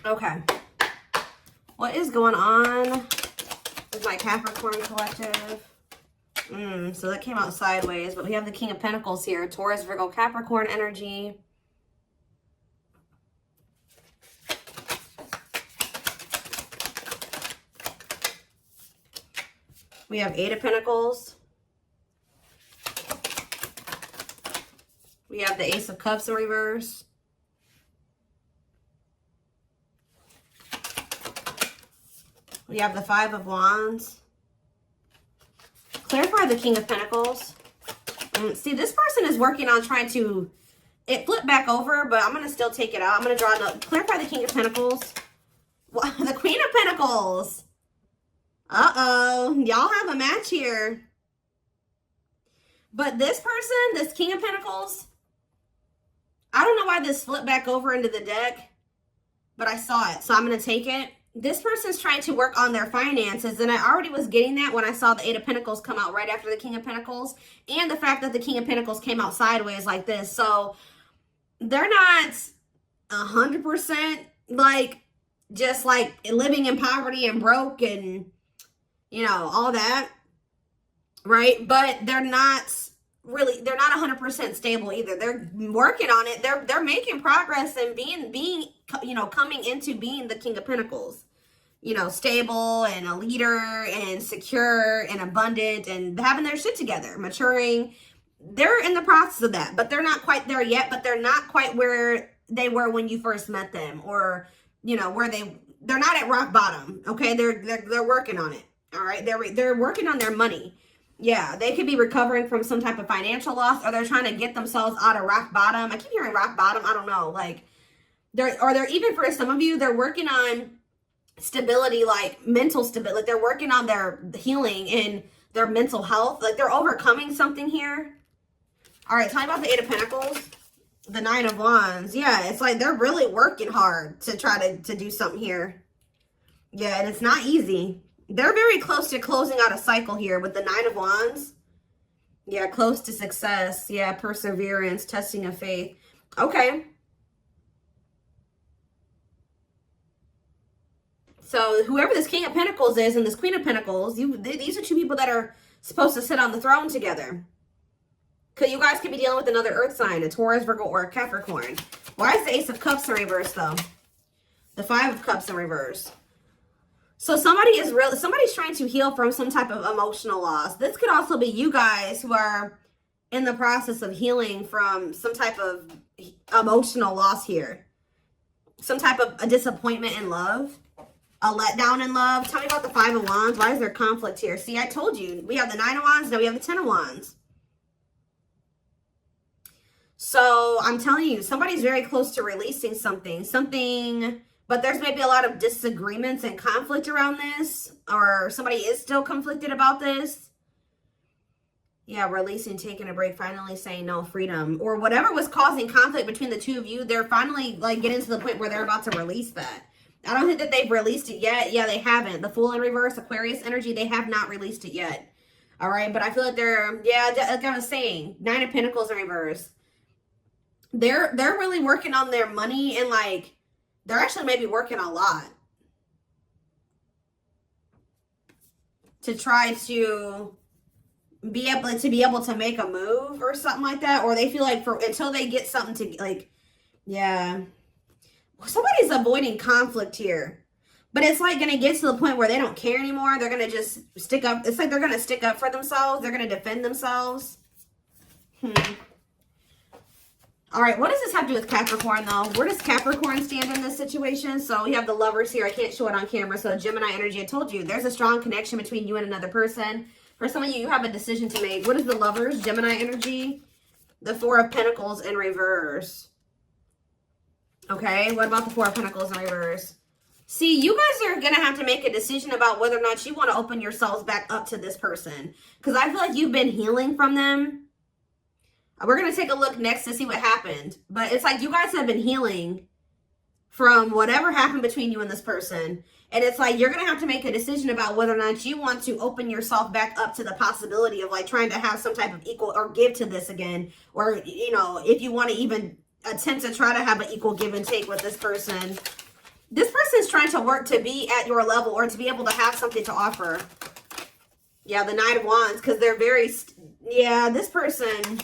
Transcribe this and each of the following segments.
Okay. What is going on with my Capricorn collective? So that came out sideways, but we have the King of Pentacles here. Taurus, Virgo, Capricorn energy. We have Eight of Pentacles. We have the Ace of Cups in reverse. We have the Five of Wands. Clarify the King of Pentacles. See, this person is working on trying to... It flipped back over, but I'm going to still take it out. I'm going to draw another... Clarify the King of Pentacles. The Queen of Pentacles. Uh-oh. Y'all have a match here. But this person, this King of Pentacles... I don't know why this flipped back over into the deck, but I saw it, so I'm going to take it. This person's trying to work on their finances, and I already was getting that when I saw the Eight of Pentacles come out right after the King of Pentacles, and the fact that the King of Pentacles came out sideways like this. So they're not 100% like just like living in poverty and broke and, you know, all that, right? But they're not really, they're not 100% stable either. They're working on it. They're making progress and being, you know, coming into being the King of Pentacles, you know, stable and a leader and secure and abundant and having their shit together, maturing. They're in the process of that, but they're not quite there yet, but they're not quite where they were when you first met them, or, you know, where they're not at rock bottom. Okay. They're working on it. All right. They're working on their money. Yeah, they could be recovering from some type of financial loss, or they're trying to get themselves out of rock bottom. I keep hearing rock bottom. I don't know. Like, they're even, for some of you, they're working on stability, like mental stability. Like, they're working on their healing and their mental health. Like, they're overcoming something here. All right, talking about the Eight of Pentacles, the Nine of Wands. Yeah, it's like they're really working hard to try to do something here. Yeah, and it's not easy. They're very close to closing out a cycle here with the Nine of Wands. Yeah, close to success. Yeah, perseverance, testing of faith. Okay. So whoever this King of Pentacles is and this Queen of Pentacles, these are two people that are supposed to sit on the throne together. Because you guys could be dealing with another earth sign, a Taurus, Virgo, or a Capricorn. Why is the Ace of Cups in reverse, though? The Five of Cups in reverse. So somebody's trying to heal from some type of emotional loss. This could also be you guys who are in the process of healing from some type of emotional loss here. Some type of a disappointment in love, a letdown in love. Tell me about the Five of Wands. Why is there conflict here? See, I told you. We have the Nine of Wands, now we have the Ten of Wands. So I'm telling you, somebody's very close to releasing something, but there's maybe a lot of disagreements and conflict around this, or somebody is still conflicted about this. Yeah, releasing, taking a break, finally saying no, freedom, or whatever was causing conflict between the two of you. They're finally like getting to the point where they're about to release that. I don't think that they've released it yet. Yeah, they haven't. The Fool in reverse, Aquarius energy, they have not released it yet. All right, but I feel like they're, yeah, like I was saying, Nine of Pentacles in reverse. They're really working on their money, and like they're actually maybe working a lot to try to be able to make a move or something like that, or they feel like until they get something to, like, yeah, somebody's avoiding conflict here, but it's like gonna get to the point where they don't care anymore. They're gonna just stick up. It's like they're gonna stick up for themselves. They're gonna defend themselves. All right, what does this have to do with Capricorn, though? Where does Capricorn stand in this situation? So we have the Lovers here. I can't show it on camera. So Gemini energy, I told you, there's a strong connection between you and another person. For some of you, you have a decision to make. What is the Lovers, Gemini energy? The Four of Pentacles in reverse. Okay, what about the Four of Pentacles in reverse? See, you guys are going to have to make a decision about whether or not you want to open yourselves back up to this person. Because I feel like you've been healing from them. We're going to take a look next to see what happened. But it's like you guys have been healing from whatever happened between you and this person. And it's like you're going to have to make a decision about whether or not you want to open yourself back up to the possibility of like trying to have some type of equal or give to this again. Or, you know, if you want to even attempt to try to have an equal give and take with this person. This trying to work to be at your level or to be able to have something to offer. Yeah, the Knight of Wands, because they're very, yeah, this person,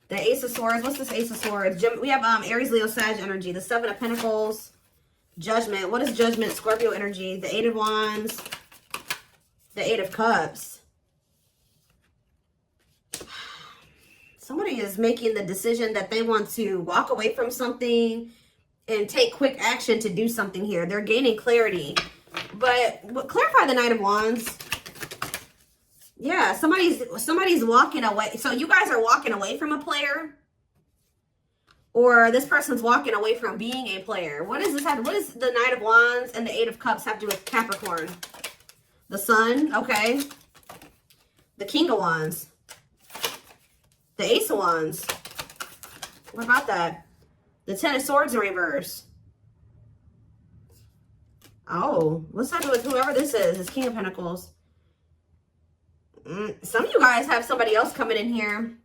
the Ace of Swords. What's this Ace of Swords? We have Aries, Leo, Sag energy. The Seven of Pentacles, Judgment. What is Judgment? Scorpio energy. The Eight of Wands, the Eight of Cups. Somebody is making the decision that they want to walk away from something and take quick action to do something here. They're gaining clarity. But clarify the Knight of Wands. Yeah, somebody's walking away. So you guys are walking away from a player. Or this person's walking away from being a player. What does this have? What does the Knight of Wands and the Eight of Cups have to do with Capricorn? The Sun, okay. The King of Wands. The Ace of Wands. What about that? The Ten of Swords in reverse. Oh, what's that do with whoever this is? It's King of Pentacles. Some of you guys have somebody else coming in here.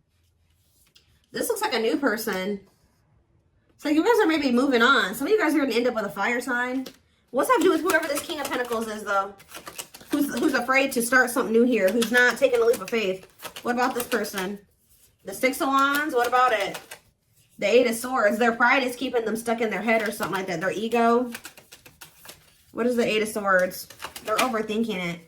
This looks like a new person. So you guys are maybe moving on. Some of you guys are going to end up with a fire sign. What's that to do with whoever this King of Pentacles is, though? Who's afraid to start something new here? Who's not taking a leap of faith? What about this person? The Six of Wands, what about it? The Eight of Swords. Their pride is keeping them stuck in their head or something like that. Their ego. What is the Eight of Swords? They're overthinking it.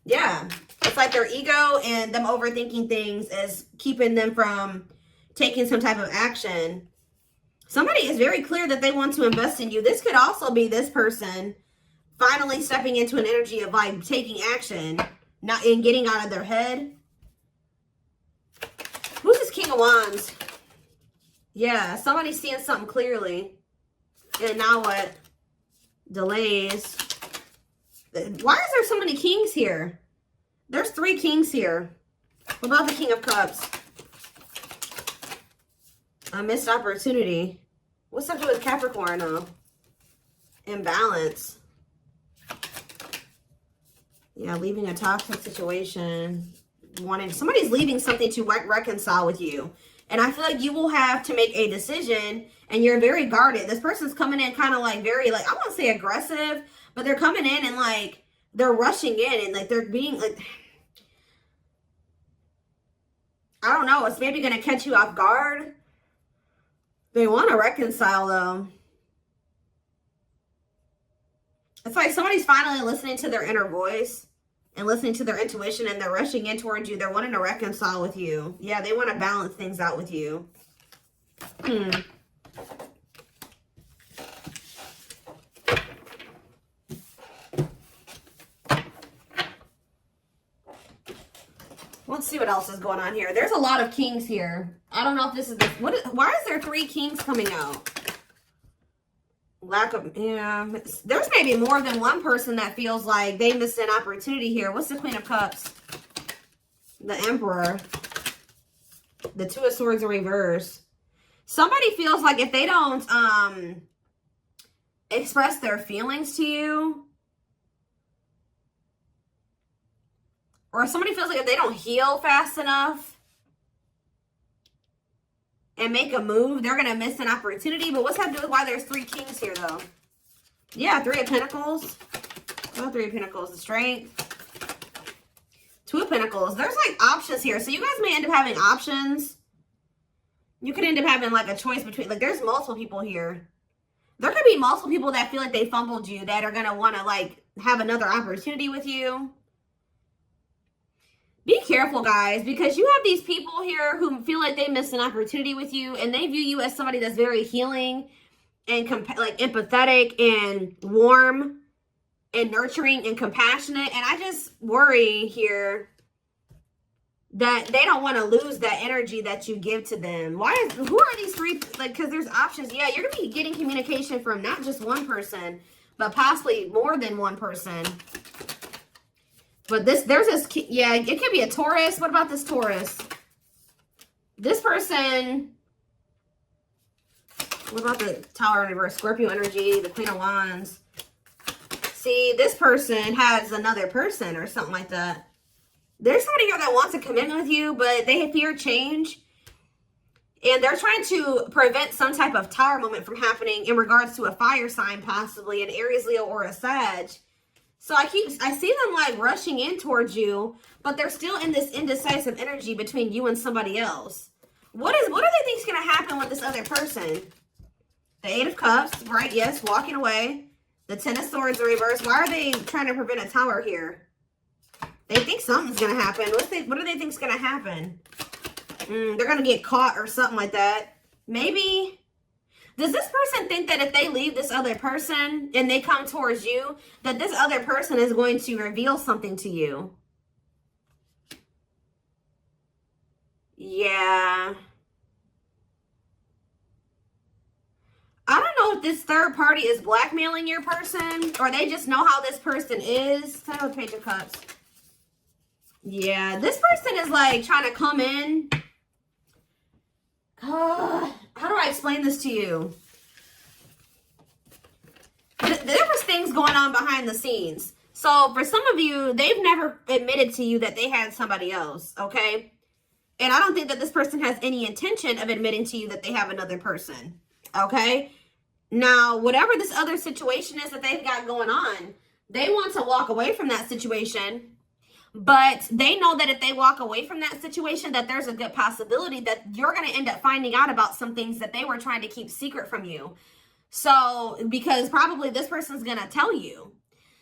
Yeah. It's like their ego and them overthinking things is keeping them from taking some type of action. Somebody is very clear that they want to invest in you. This could also be this person finally stepping into an energy of like taking action, not in getting out of their head. Who's this King of Wands? Yeah, somebody's seeing something clearly. And now what? Delays. Why is there so many kings here? There's 3 kings here. What about the King of Cups? A missed opportunity. What's that to do with Capricorn, though? Imbalance. Yeah, leaving a toxic situation. Somebody's leaving something to reconcile with you. And I feel like you will have to make a decision and you're very guarded. This person's coming in kind of like very, like, I won't say aggressive, but they're coming in and like, they're rushing in and like, they're being like, I don't know. It's maybe going to catch you off guard. They want to reconcile though. It's like somebody's finally listening to their inner voice and listening to their intuition and they're rushing in towards you. They're wanting to reconcile with you. Yeah, they want to balance things out with you. Let's see what else is going on here. There's a lot of kings here. I don't know if this is why is there 3 kings coming out? Lack of, yeah. There's maybe more than one person that feels like they missed an opportunity here. What's the Queen of Cups? The Emperor. The Two of Swords in reverse. Somebody feels like if they don't express their feelings to you, or somebody feels like if they don't heal fast enough and make a move, they're going to miss an opportunity. But what's that to do with why there's 3 kings here, though? Yeah, 3 of Pentacles. Oh, 3 of Pentacles. The Strength. 2 of Pentacles. There's, like, options here. So you guys may end up having options. You could end up having, like, a choice between... Like, there's multiple people here. There could be multiple people that feel like they fumbled you that are going to want to, like, have another opportunity with you. Be careful, guys, because you have these people here who feel like they missed an opportunity with you, and they view you as somebody that's very healing and like empathetic and warm and nurturing and compassionate. And I just worry here that they don't want to lose that energy that you give to them. Who are these 3? Like, because there's options. Yeah, you're gonna be getting communication from not just one person, but possibly more than one person. But there's this, yeah, it could be a Taurus. What about this Taurus? This person, what about the Tower in reverse? Scorpio energy, the Queen of Wands. See, this person has another person or something like that. There's somebody here that wants a commitment with you, but they fear change. And they're trying to prevent some type of tower moment from happening in regards to a fire sign, possibly an Aries, Leo, or a Sag. So I see them like rushing in towards you, but they're still in this indecisive energy between you and somebody else. What do they think is going to happen with this other person? The Eight of Cups, right? Yes, walking away. The Ten of Swords in reverse. Why are they trying to prevent a tower here? They think something's going to happen. What do they think is going to happen? They're going to get caught or something like that. Maybe. Does this person think that if they leave this other person and they come towards you, that this other person is going to reveal something to you? Yeah. I don't know if this third party is blackmailing your person or they just know how this person is. Tell me the Page of Cups. Yeah, this person is like trying to come in. How do I explain this to you? There was things going on behind the scenes. So for some of you, they've never admitted to you that they had somebody else, okay? And I don't think that this person has any intention of admitting to you that they have another person, okay? Now, whatever this other situation is that they've got going on, they want to walk away from that situation. But they know that if they walk away from that situation, that there's a good possibility that you're going to end up finding out about some things that they were trying to keep secret from you. So, because probably this person's going to tell you.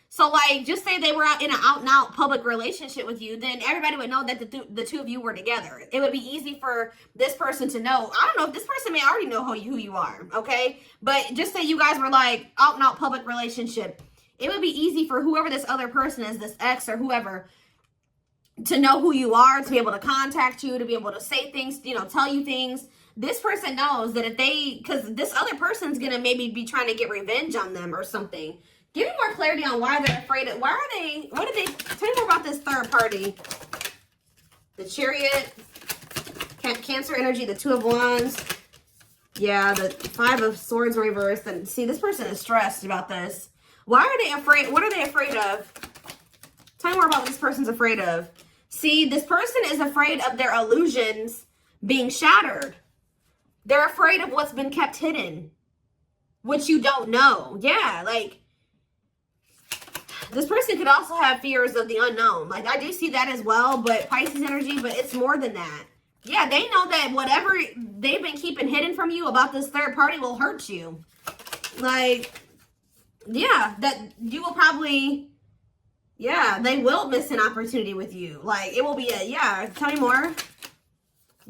So, like, just say they were out in an out-and-out public relationship with you, then everybody would know that the two of you were together. It would be easy for this person to know. I don't know if this person may already know who you are, okay? But just say you guys were, like, out-and-out public relationship. It would be easy for whoever this other person is, this ex or whoever, to know who you are, to be able to contact you, to be able to say things, you know, tell you things. This person knows that if they, because this other person's going to maybe be trying to get revenge on them or something. Give me more clarity on why they're afraid of, what did they, tell me more about this third party. The Chariot, Cancer energy, the Two of Wands. Yeah, the Five of Swords reversed. And see, this person is stressed about this. Why are they afraid? What are they afraid of? Tell me more about what this person's afraid of. See, this person is afraid of their illusions being shattered. They're afraid of what's been kept hidden, which you don't know. Yeah, like, this person could also have fears of the unknown. Like, I do see that as well, but Pisces energy, but it's more than that. Yeah, they know that whatever they've been keeping hidden from you about this third party will hurt you. Like, yeah, that you will probably... Yeah, they will miss an opportunity with you. Like, it will be a, yeah, tell me more.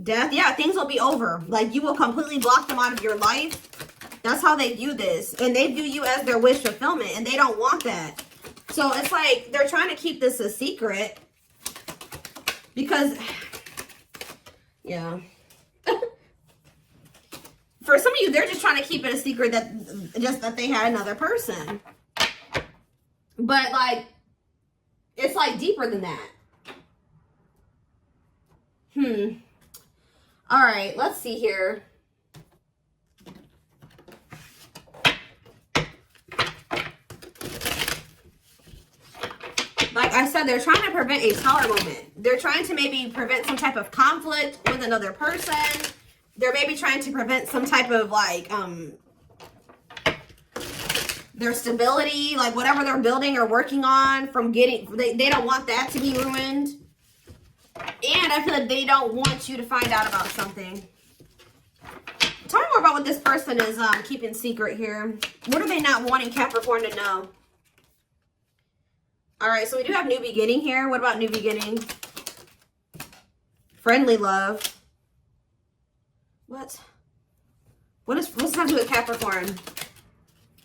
Death. Yeah, things will be over. Like, you will completely block them out of your life. That's how they view this. And they view you as their wish fulfillment. And they don't want that. So, it's like, they're trying to keep this a secret. Because, yeah. For some of you, they're just trying to keep it a secret that they had another person. But, like, it's like deeper than that. All right, let's see here. Like I said, they're trying to prevent a tower moment. They're trying to maybe prevent some type of conflict with another person. They're maybe trying to prevent some type of like, their stability, like whatever they're building or working on from getting, they don't want that to be ruined. And I feel like they don't want you to find out about something. Tell me more about what this person is keeping secret here. What are they not wanting Capricorn to know? All right, so we do have new beginning here. What about new beginning? Friendly love. What's this have to do with Capricorn?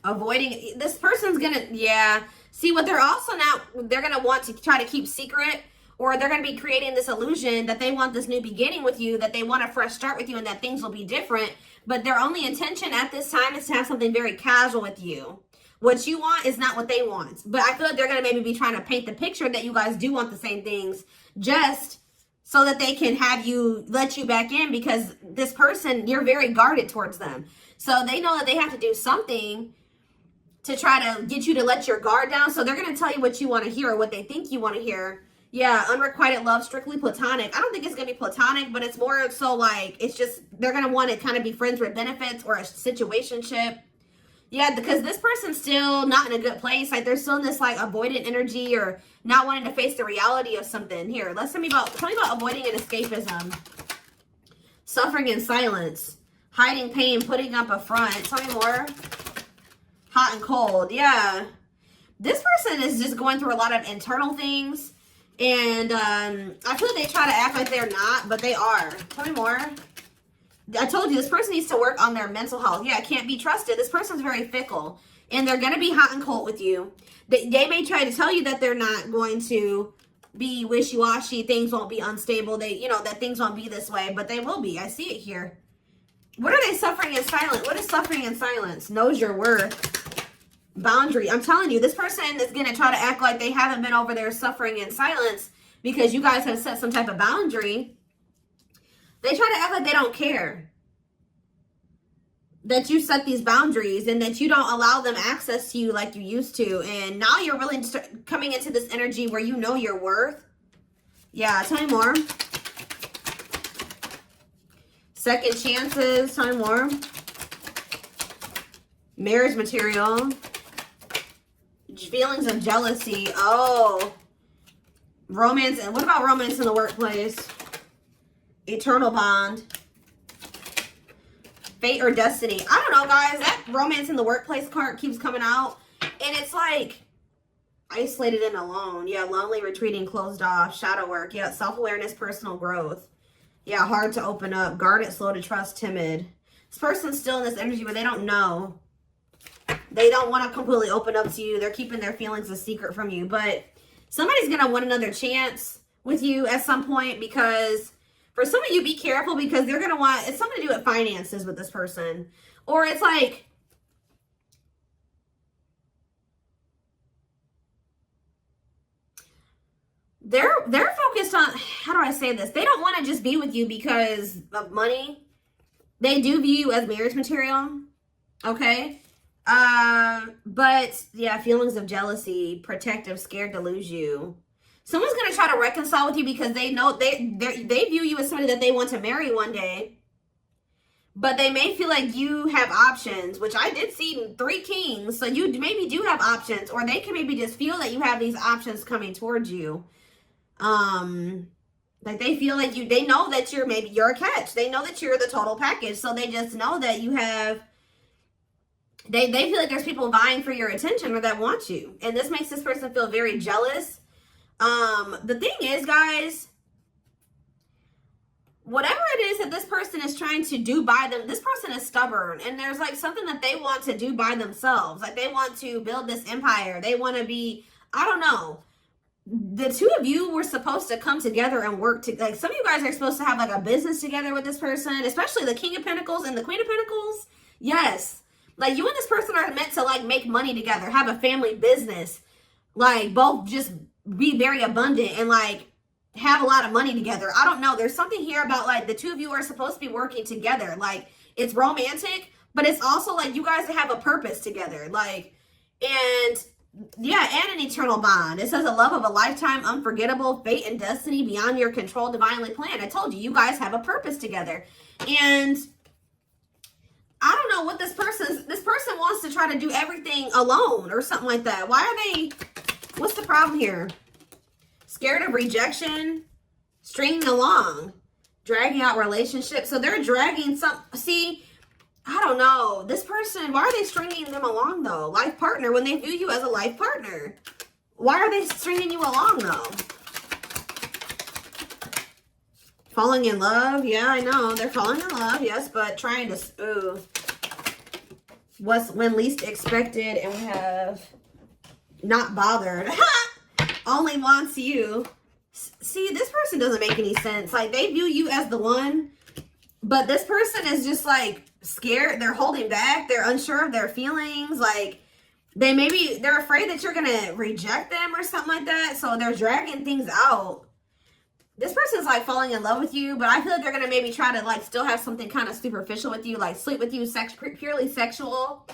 Avoiding, this person's gonna, yeah. See, what they're also now, they're gonna want to try to keep secret, or they're gonna be creating this illusion that they want this new beginning with you, that they want a fresh start with you, and that things will be different. But their only intention at this time is to have something very casual with you. What you want is not what they want. But I feel like they're gonna maybe be trying to paint the picture that you guys do want the same things, just so that they can have you, let you back in, because this person, you're very guarded towards them. So they know that they have to do something to try to get you to let your guard down. So they're going to tell you what you want to hear or what they think you want to hear Yeah, unrequited love, strictly platonic. I don't think it's going to be platonic, but it's more so like, it's just, they're going to want to kind of be friends with benefits or a situationship. Yeah, because this person's still not in a good place. Like, they're still in this, like, avoidant energy or not wanting to face the reality of something. Here, tell me about avoiding and escapism. Suffering in silence. Hiding pain, putting up a front. Tell me more. Hot and cold. Yeah. This person is just going through a lot of internal things. And I feel like they try to act like they're not, but they are. Tell me more. I told you, this person needs to work on their mental health. Yeah, can't be trusted. This person's very fickle. And they're going to be hot and cold with you. They may try to tell you that they're not going to be wishy-washy. Things won't be unstable. That things won't be this way. But they will be. I see it here. What are they suffering in silence? What is suffering in silence? Knows your worth. Boundary. I'm telling you, this person is going to try to act like they haven't been over there suffering in silence because you guys have set some type of boundary. They try to act like they don't care that you set these boundaries and that you don't allow them access to you like you used to. And now you're really coming into this energy where you know your worth. Yeah, tell me more. Second chances, tell me more. Marriage material. Feelings of jealousy. Oh. Romance. And what about romance in the workplace? Eternal bond. Fate or destiny. I don't know, guys. That romance in the workplace card keeps coming out. And it's like isolated and alone. Yeah, lonely, retreating, closed off, shadow work. Yeah, self-awareness, personal growth. Yeah, hard to open up. Guarded, slow to trust, timid. This person's still in this energy where they don't know. They don't want to completely open up to you. They're keeping their feelings a secret from you. But somebody's going to want another chance with you at some point because... For some of you, be careful because they're going to want, it's something to do with finances with this person. Or it's like, they're focused on, how do I say this? They don't want to just be with you because of money. They do view you as marriage material. Okay. But yeah, feelings of jealousy, protective, scared to lose you. Someone's going to try to reconcile with you because they know they view you as somebody that they want to marry one day. But they may feel like you have options, which I did see 3 kings. So you maybe do have options, or they can maybe just feel that you have these options coming towards you. Like they feel like they know that you're a catch. They know that you're the total package. So they just know that you have, they feel like there's people vying for your attention or that want you. And this makes this person feel very jealous. The thing is, guys, whatever it is that this person is trying to do by them, this person is stubborn and there's like something that they want to do by themselves. Like they want to build this empire. They want to be, I don't know. The two of you were supposed to come together and work to, like some of you guys are supposed to have like a business together with this person, especially the King of Pentacles and the Queen of Pentacles. Yes. Like you and this person are meant to like make money together, have a family business, like both just be very abundant and like have a lot of money together. I don't know. There's something here about like the two of you are supposed to be working together. Like it's romantic, but it's also like you guys have a purpose together. Like, and yeah, and an eternal bond. It says a love of a lifetime, unforgettable, fate and destiny beyond your control, divinely planned. I told you, you guys have a purpose together. And I don't know what this person wants to try to do everything alone or something like that. Why are they, what's the problem here? Scared of rejection, stringing along, dragging out relationships. So they're dragging see, I don't know. This person, why are they stringing them along though? Life partner, when they view you as a life partner. Why are they stringing you along though? Falling in love. Yeah, I know. They're falling in love. Yes, but trying to, ooh. What's when least expected, and we have not bothered. Only wants you. See, this person doesn't make any sense. Like, they view you as the one, but this person is just, like, scared. They're holding back. They're unsure of their feelings. Like, they're afraid that you're going to reject them or something like that, so they're dragging things out. This person's, like, falling in love with you, but I feel like they're going to maybe try to, like, still have something kind of superficial with you, like, sleep with you, purely sexual.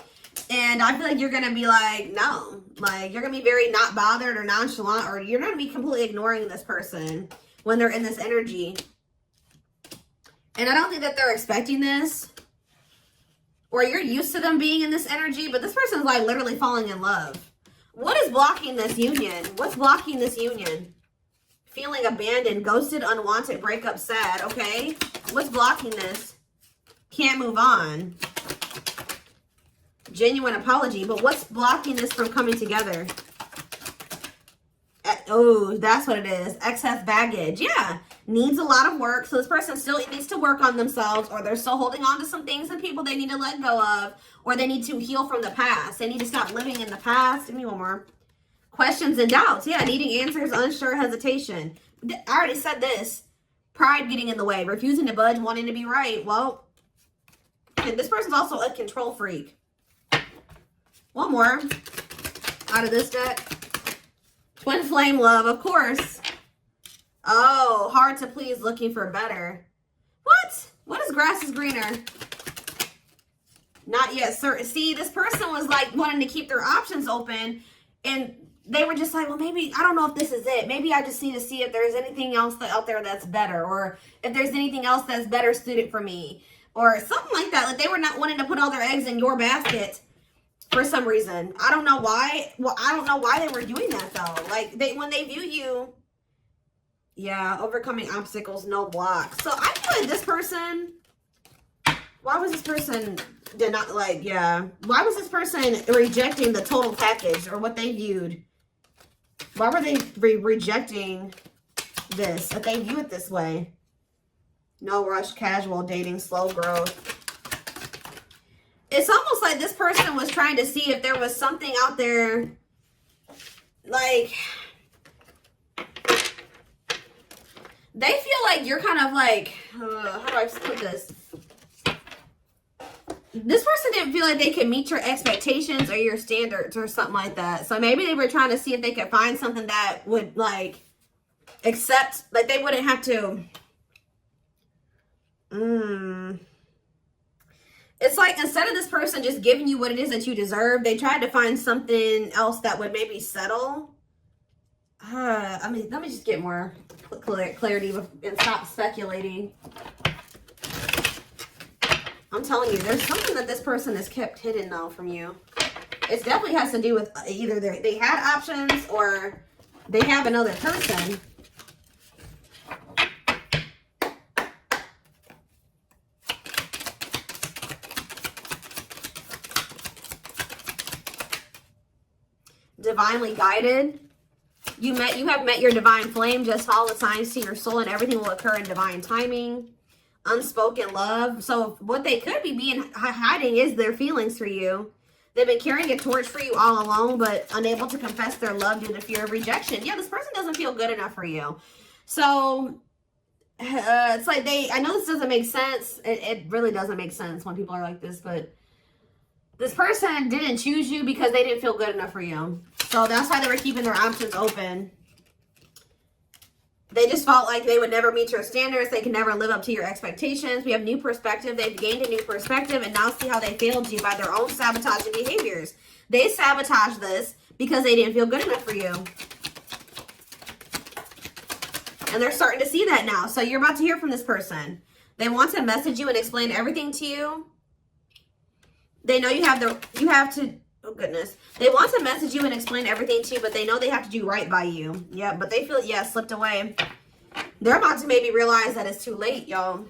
And I feel like you're going to be like, no. Like, you're going to be very not bothered or nonchalant, or you're going to be completely ignoring this person when they're in this energy. And I don't think that they're expecting this. Or you're used to them being in this energy, but this person's like literally falling in love. What is blocking this union? What's blocking this union? Feeling abandoned, ghosted, unwanted, breakup, sad, okay? What's blocking this? Can't move on. Genuine apology, but what's blocking this from coming together? Oh, that's what it is. Excess baggage. Yeah. Needs a lot of work. So this person still needs to work on themselves, or they're still holding on to some things and people they need to let go of, or they need to heal from the past. They need to stop living in the past. Give me one more. Questions and doubts. Yeah. Needing answers, unsure, hesitation. I already said this. Pride getting in the way. Refusing to budge, wanting to be right. Well, and this person's also a control freak. One more out of this deck. Twin flame love, of course. Oh, hard to please, looking for better. What? What is grass is greener? Not yet certain. See, this person was like wanting to keep their options open, and they were just like, well, maybe, I don't know if this is it. Maybe I just need to see if there's anything else out there that's better, or if there's anything else that's better suited for me, or something like that. Like, they were not wanting to put all their eggs in your basket for some reason. I don't know why. Well, I don't know why they were doing that, though. Like, when they view you, yeah, overcoming obstacles, no block. So I feel like this person, why was this person did not like, yeah. Why was this person rejecting the total package, or what they viewed? Why were they rejecting this, if they view it this way? No rush, casual dating, slow growth. It's almost like this person was trying to see if there was something out there, like, they feel like you're kind of like, how do I put this? This person didn't feel like they could meet your expectations or your standards or something like that. So maybe they were trying to see if they could find something that would, like, accept, like, they wouldn't have to. It's like, instead of this person just giving you what it is that you deserve, they tried to find something else that would maybe settle. I mean, let me just get more clarity and stop speculating. I'm telling you, there's something that this person has kept hidden now from you. It definitely has to do with either they had options or they have another person. Divinely guided. You have met your divine flame. Just follow the signs to your soul, and everything will occur in divine timing. Unspoken love. So what they could be hiding is their feelings for you. They've been carrying a torch for you all along, but unable to confess their love due to fear of rejection. Yeah, this person doesn't feel good enough for you. So it's like I know this doesn't make sense. It really doesn't make sense when people are like this, but this person didn't choose you because they didn't feel good enough for you. So that's why they were keeping their options open. They just felt like they would never meet your standards. They could never live up to your expectations. We have new perspective. They've gained a new perspective, and now see how they failed you by their own sabotaging behaviors. They sabotaged this because they didn't feel good enough for you. And they're starting to see that now. So you're about to hear from this person. They want to message you and explain everything to you. They know you have to, oh goodness. They want to message you and explain everything to you, but they know they have to do right by you. Yeah, but they feel, yeah, slipped away. They're about to maybe realize that it's too late, y'all.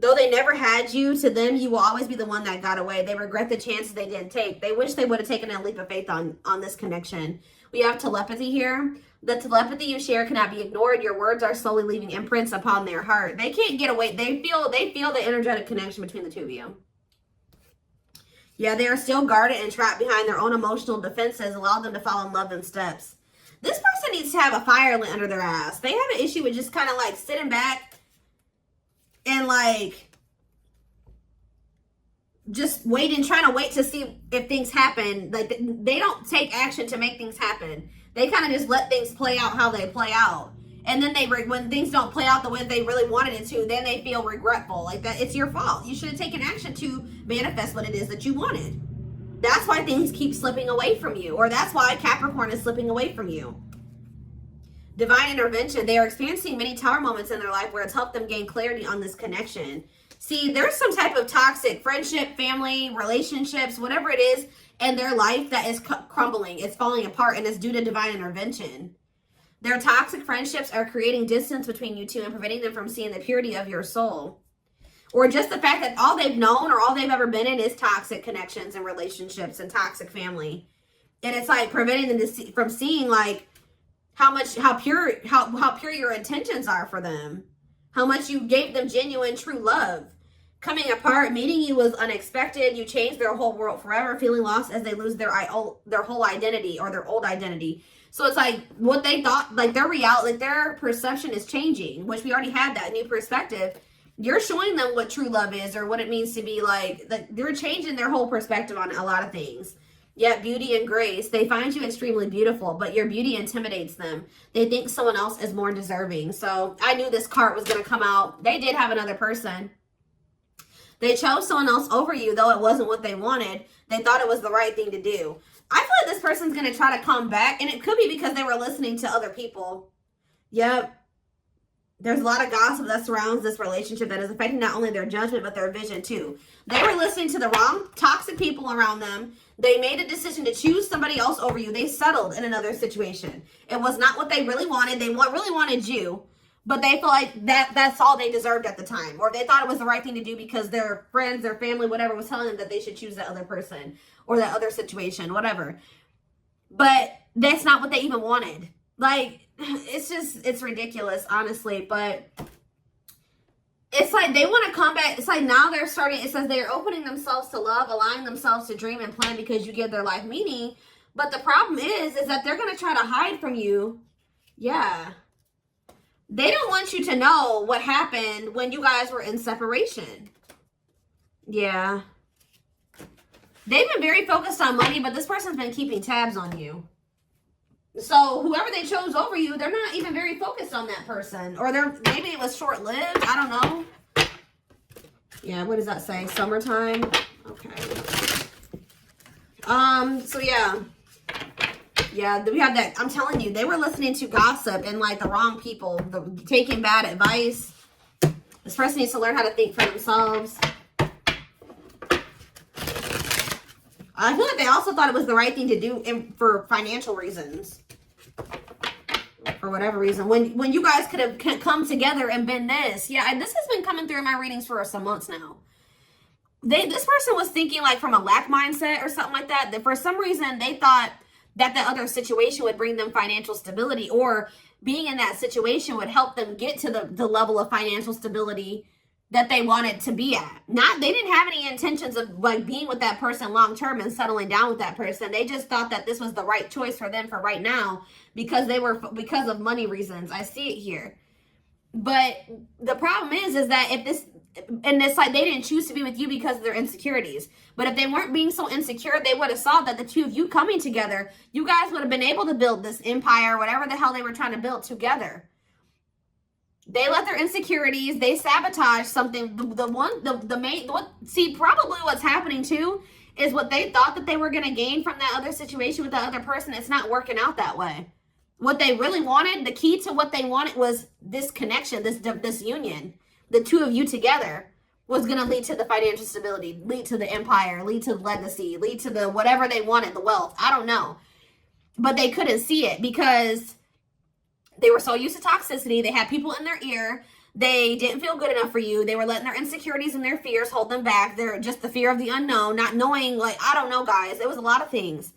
Though they never had you, to them, you will always be the one that got away. They regret the chances they didn't take. They wish they would have taken a leap of faith on this connection. We have telepathy here. The telepathy you share cannot be ignored. Your words are slowly leaving imprints upon their heart. They can't get away. They feel the energetic connection between the two of you. Yeah, they are still guarded and trapped behind their own emotional defenses. Allow them to follow in love and steps. This person needs to have a fire lit under their ass. They have an issue with just kind of like sitting back and like just trying to wait to see if things happen. Like, they don't take action to make things happen. They kind of just let things play out how they play out. And then when things don't play out the way they really wanted it to, then they feel regretful. Like, that it's your fault. You should have taken action to manifest what it is that you wanted. That's why things keep slipping away from you, or that's why Capricorn is slipping away from you. Divine intervention. They are experiencing many tower moments in their life where it's helped them gain clarity on this connection. See, there's some type of toxic friendship, family, relationships, whatever it is in their life that is crumbling. It's falling apart, and it's due to divine intervention. Their toxic friendships are creating distance between you two and preventing them from seeing the purity of your soul. Or just the fact that all they've known or all they've ever been in is toxic connections and relationships and toxic family. And it's like preventing them from seeing like how pure your intentions are for them. How much you gave them genuine, true love. Coming apart, meeting you was unexpected. You changed their whole world forever, feeling lost as they lose their whole identity or their old identity. So it's like what they thought, like their reality, like their perception is changing, which we already had that new perspective. You're showing them what true love is or what it means to be like they're changing their whole perspective on a lot of things. Yet beauty and grace, they find you extremely beautiful, but your beauty intimidates them. They think someone else is more deserving. So I knew this card was going to come out. They did have another person. They chose someone else over you, though it wasn't what they wanted. They thought it was the right thing to do. I feel like this person's going to try to come back, and it could be because they were listening to other people. Yep. There's a lot of gossip that surrounds this relationship that is affecting not only their judgment, but their vision too. They were listening to the wrong toxic people around them. They made a decision to choose somebody else over you. They settled in another situation. It was not what they really wanted. They really wanted you, but they feel like that's all they deserved at the time. Or they thought it was the right thing to do because their friends, their family, whatever was telling them that they should choose that other person or that other situation, whatever. But that's not what they even wanted. Like, it's ridiculous, honestly, but it's like they want to come back. It's like now they're starting, it says they're opening themselves to love, allowing themselves to dream and plan because you give their life meaning. But the problem is that they're going to try to hide from you. Yeah. They don't want you to know what happened when you guys were in separation. Yeah. They've been very focused on money, but this person's been keeping tabs on you. So whoever they chose over you, they're not even very focused on that person. Or maybe it was short-lived. I don't know. Yeah, what does that say? Summertime? Okay. So yeah. Yeah, we had that. I'm telling you, they were listening to gossip and like the wrong people, taking bad advice. This person needs to learn how to think for themselves. I feel like they also thought it was the right thing to do for financial reasons. For whatever reason. When you guys could have come together and been this. Yeah, and this has been coming through in my readings for some months now. This person was thinking like from a lack mindset or something like that. That for some reason they thought that the other situation would bring them financial stability, or being in that situation would help them get to the level of financial stability that they wanted to be at. They didn't have any intentions of like being with that person long term and settling down with that person. They just thought that this was the right choice for them for right now because of money reasons. I see it here. But the problem is that it's like they didn't choose to be with you because of their insecurities. But if they weren't being so insecure, they would have saw that the two of you coming together, you guys would have been able to build this empire, whatever the hell they were trying to build together. They let their insecurities, they sabotage something. See, probably what's happening too is what they thought that they were going to gain from that other situation with that other person. It's not working out that way. What they really wanted, the key to what they wanted was this connection, this union. The two of you together was going to lead to the financial stability, lead to the empire, lead to the legacy, lead to the whatever they wanted, the wealth. I don't know. But they couldn't see it because they were so used to toxicity. They had people in their ear. They didn't feel good enough for you. They were letting their insecurities and their fears hold them back. They're just the fear of the unknown, not knowing, like, I don't know, guys. It was a lot of things.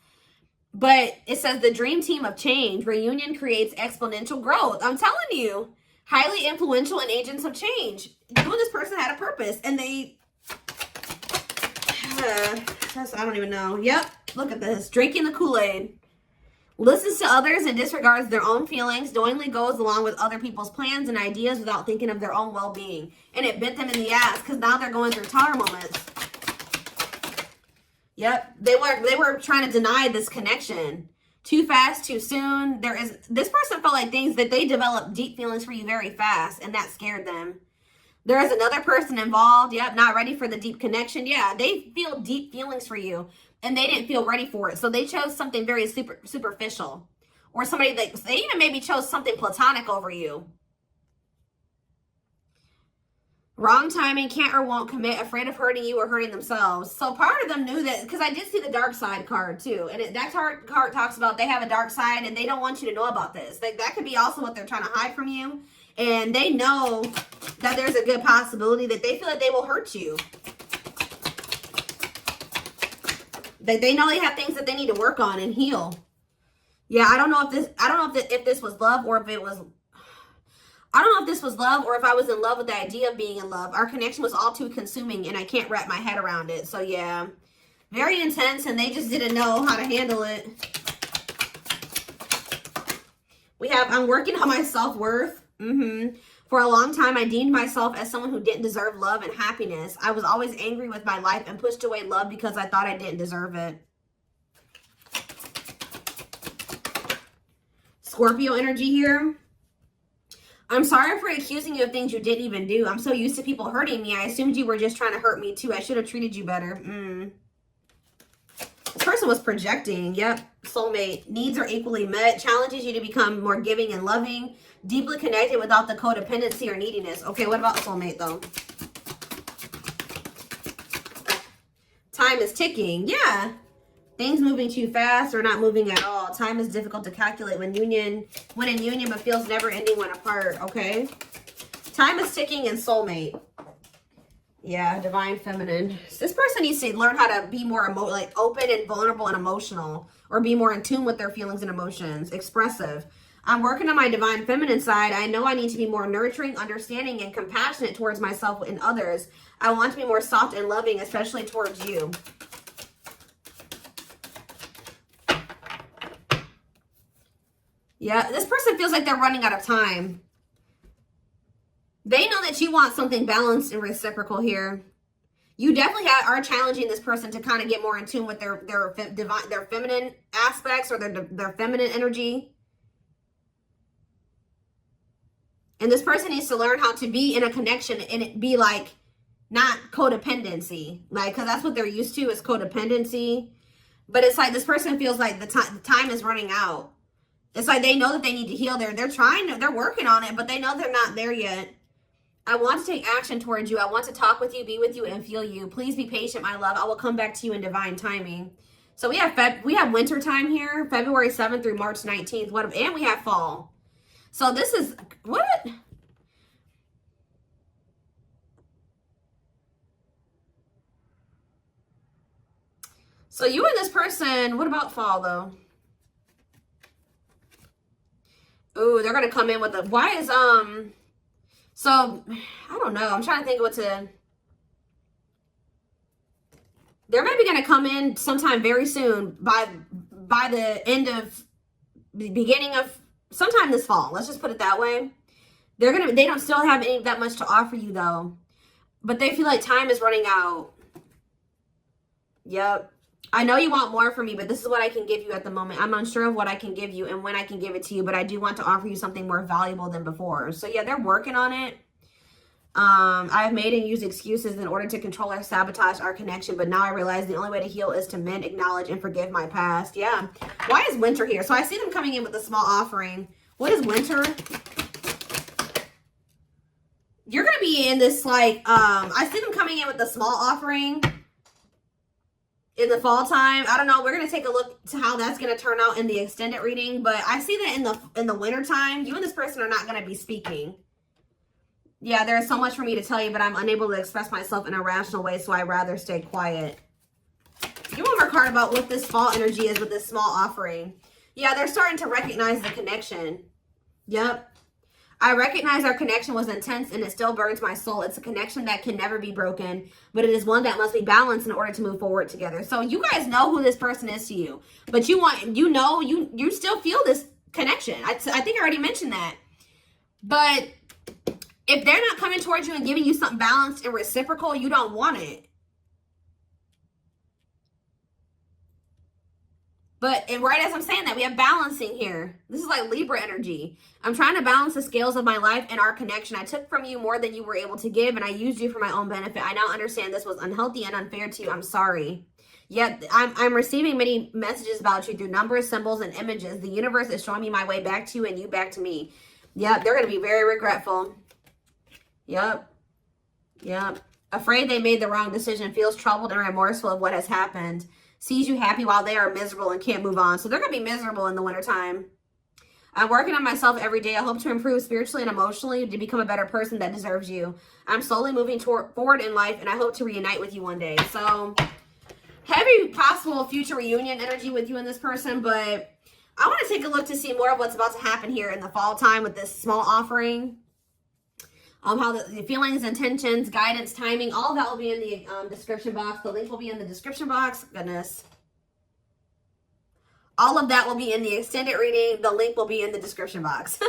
But it says the dream team of change, reunion creates exponential growth. I'm telling you, highly influential and agents of change. You and this person had a purpose, and they, I don't even know. Yep, look at this. Drinking the Kool-Aid. Listens to others and disregards their own feelings, knowingly goes along with other people's plans and ideas without thinking of their own well-being. And it bit them in the ass because now they're going through tower moments. Yep, they were trying to deny this connection. Too fast, too soon. This person felt like things that they developed deep feelings for you very fast, and that scared them. There is another person involved. Yep, not ready for the deep connection. Yeah, they feel deep feelings for you. and they didn't feel ready for it. So they chose something very superficial, or somebody that they even maybe chose something platonic over you. Wrong timing, can't or won't commit, afraid of hurting you or hurting themselves. So part of them knew that, because I did see the dark side card too. And that card talks about they have a dark side and they don't want you to know about this. Like, that could be also what they're trying to hide from you. And they know that there's a good possibility that they feel like they will hurt you. That they know they have things that they need to work on and heal. Yeah, I don't know if this was love, or if it was, I don't know if this was love, or if I was in love with the idea of being in love. Our connection was all too consuming and I can't wrap my head around it. So yeah, very intense, and they just didn't know how to handle it. We have, I'm working on my self-worth. For a long time, I deemed myself as someone who didn't deserve love and happiness. I was always angry with my life and pushed away love because I thought I didn't deserve it. Scorpio energy here. I'm sorry for accusing you of things you didn't even do. I'm so used to people hurting me. I assumed you were just trying to hurt me too. I should have treated you better. This person was projecting. Yep. Soulmate. Needs are equally met. Challenges you to become more giving and loving. Deeply connected without the codependency or neediness. Okay, what about soulmate though? Time is ticking. Yeah. Things moving too fast or not moving at all. Time is difficult to calculate when in union, but feels never ending when apart. Okay. Time is ticking and soulmate. Yeah, divine feminine. This person needs to learn how to be more open and vulnerable and emotional, or be more in tune with their feelings and emotions. Expressive. I'm working on my divine feminine side. I know I need to be more nurturing, understanding, and compassionate towards myself and others. I want to be more soft and loving, especially towards you. Yeah, this person feels like they're running out of time. They know that you want something balanced and reciprocal here. You definitely are challenging this person to kind of get more in tune with their feminine aspects, or their feminine energy. And this person needs to learn how to be in a connection and it be like, not codependency. Like, because that's what they're used to, is codependency. But it's like this person feels like the time is running out. It's like they know that they need to heal. They're working on it, but they know they're not there yet. I want to take action towards you. I want to talk with you, be with you, and feel you. Please be patient, my love. I will come back to you in divine timing. So we have winter time here, February 7th through March 19th. And we have fall. So this is, what? So you and this person, what about fall though? Ooh, they're going to come in with so, I don't know. I'm trying to think what to, they're maybe going to come in sometime very soon by the beginning of, sometime this fall. Let's just put it that way. They don't still have that much to offer you though. But they feel like time is running out. Yep. I know you want more from me, but this is what I can give you at the moment. I'm unsure of what I can give you and when I can give it to you, but I do want to offer you something more valuable than before. So yeah, they're working on it. I've made and used excuses in order to control or sabotage our connection, but now I realize the only way to heal is to mend, acknowledge, and forgive my past. Yeah. Why is winter here? So I see them coming in with a small offering. What is winter? You're going to be in this I see them coming in with a small offering in the fall time. I don't know. We're going to take a look to how that's going to turn out in the extended reading. But I see that in the winter time, you and this person are not going to be speaking. Yeah, there's so much for me to tell you, but I'm unable to express myself in a rational way, so I'd rather stay quiet. You want more card about what this fall energy is with this small offering. Yeah, they're starting to recognize the connection. Yep. I recognize our connection was intense and it still burns my soul. It's a connection that can never be broken, but it is one that must be balanced in order to move forward together. So you guys know who this person is to you, but you still feel this connection. I think I already mentioned that. But if they're not coming towards you and giving you something balanced and reciprocal, you don't want it. And right as I'm saying that, we have balancing here. This is like Libra energy. I'm trying to balance the scales of my life and our connection. I took from you more than you were able to give, and I used you for my own benefit. I now understand this was unhealthy and unfair to you. I'm sorry. Yet I'm receiving many messages about you through numbers, symbols, and images. The universe is showing me my way back to you and you back to me. Yep, they're going to be very regretful. Yep. Yep. Afraid they made the wrong decision, feels troubled and remorseful of what has happened. Sees you happy while they are miserable and can't move on. So they're going to be miserable in the wintertime. I'm working on myself every day. I hope to improve spiritually and emotionally to become a better person that deserves you. I'm slowly moving forward in life, and I hope to reunite with you one day. So, heavy possible future reunion energy with you and this person, but I want to take a look to see more of what's about to happen here in the fall time with this small offering. How the feelings, intentions, guidance, timing, all of that will be in the description box. The link will be in the description box. Goodness. All of that will be in the extended reading. The link will be in the description box.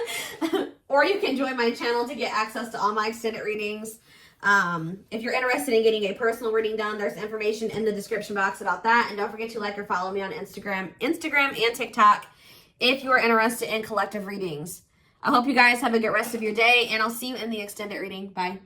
Or you can join my channel to get access to all my extended readings. If you're interested in getting a personal reading done, there's information in the description box about that. And don't forget to like or follow me on Instagram and TikTok if you are interested in collective readings. I hope you guys have a good rest of your day, and I'll see you in the extended reading. Bye.